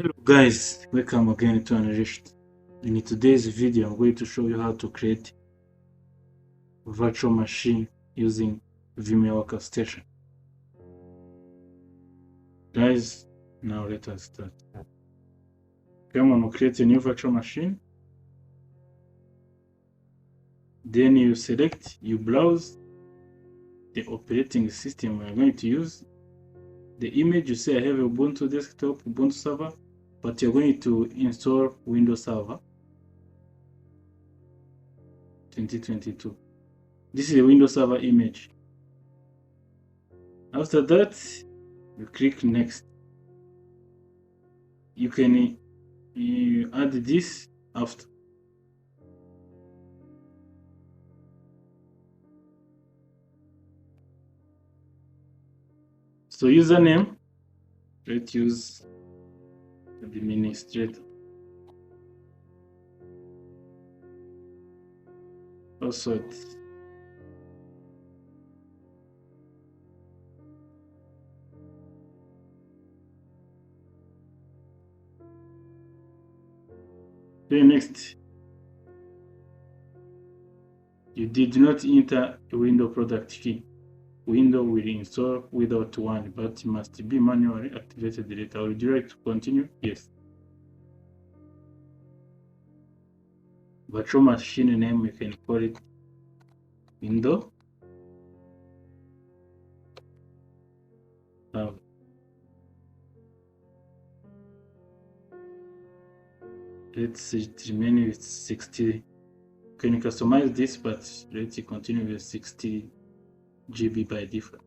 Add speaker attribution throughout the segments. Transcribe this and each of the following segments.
Speaker 1: Hello guys, welcome again to Anarish. In today's video, I'm going to show you how to create a virtual machine using VMware Workstation. Guys, now let us start. Come on, create a new virtual machine. Then you browse the operating system we're going to use. The image you say I have Ubuntu desktop, Ubuntu server, but you're going to install Windows Server 2022. This is a Windows Server image. After that, you click next. You can add this after. So username, let's use administrator. Password. Then next, you did not enter a window product key. Window will install without one, but must be manually activated later. Would you like to continue? Yes. Virtual machine name, you can call it window. Let's remain with 60. You can customize this, but let's continue with 60 GB by default.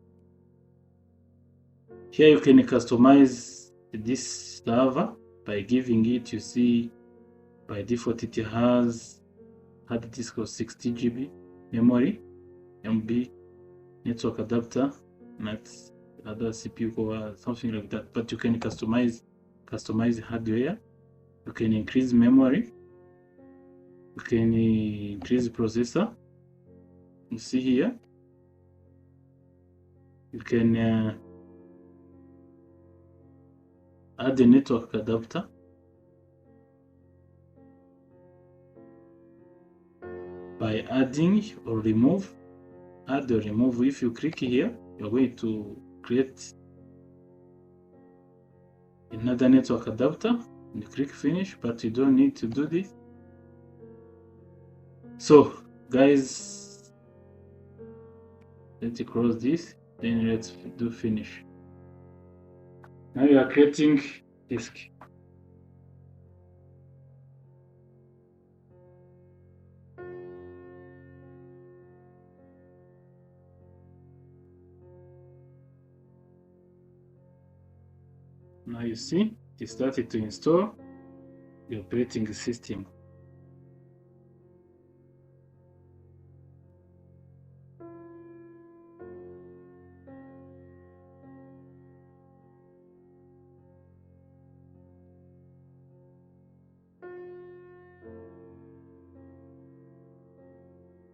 Speaker 1: Here you can customize this server by giving it, you see, by default it has hard disk of 60 GB, memory, MB, network adapter, not other CPU or something like that. But you can customize hardware. You can increase memory. You can increase processor. You see here. You can add a network adapter. By adding or remove, add or remove. If you click here, you're going to create another network adapter and click finish, but you don't need to do this. So guys, let's close this, then let's do finish. Now you are creating disk. Now you see it started to install the operating system.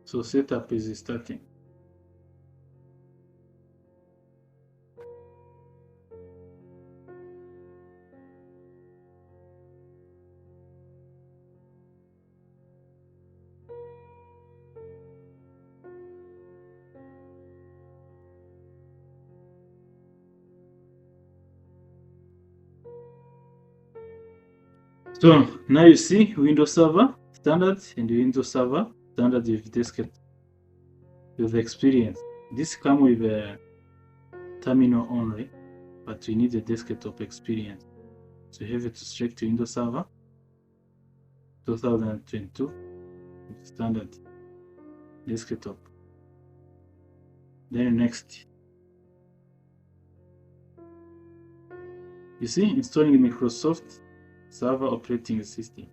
Speaker 1: So setup is starting. So now you see Windows Server Standard and Windows Server Standard with desktop with experience. This comes with a terminal only, but we need a desktop experience. So you have to select Windows Server 2022 Standard desktop. Then next, you see installing Microsoft Server operating system.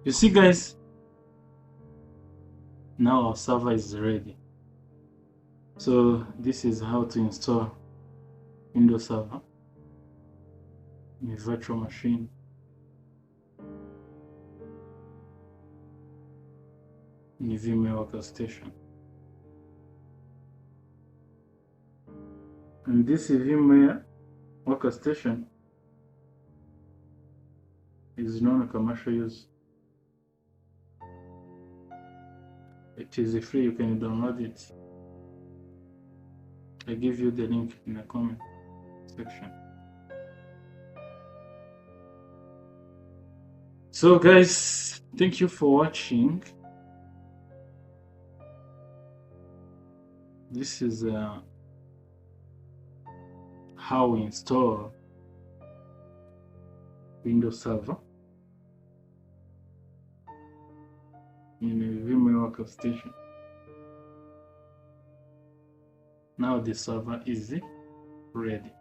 Speaker 1: You see, guys, now our server is ready. So this is how to install Windows Server in a virtual machine. In the VMware Workstation. And this VMware Workstation is non-commercial use. It is free, you can download it. I give you the link in the comment section. So guys, thank you for watching. This is how we install Windows Server in a VMware Workstation. Now the server is ready.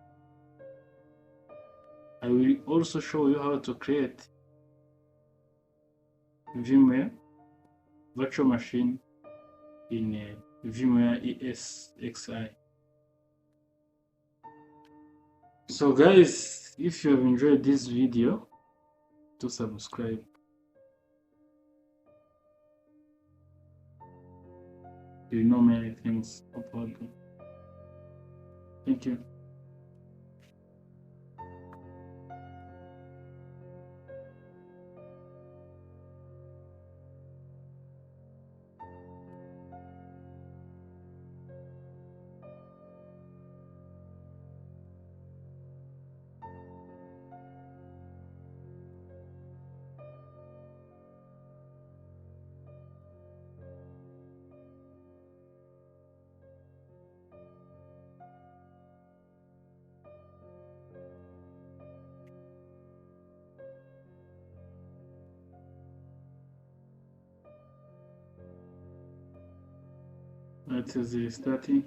Speaker 1: I will also show you how to create VMware virtual machine in a VMware ESXi. So guys, if you have enjoyed this video, to subscribe. You know many things about them. Thank you. That is starting.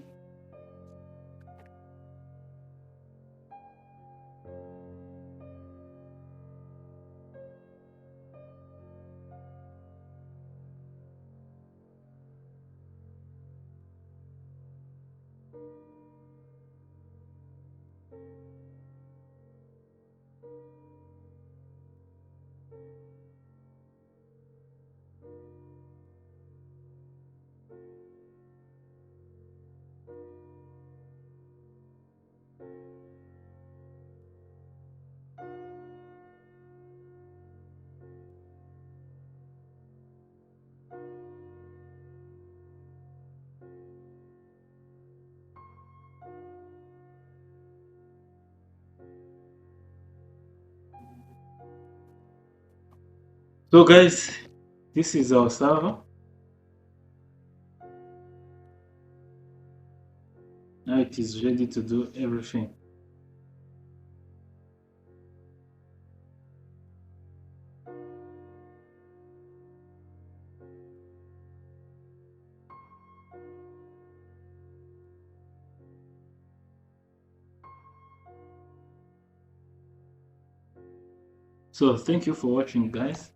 Speaker 1: So guys, this is our server. Now it is ready to do everything. So thank you for watching, guys.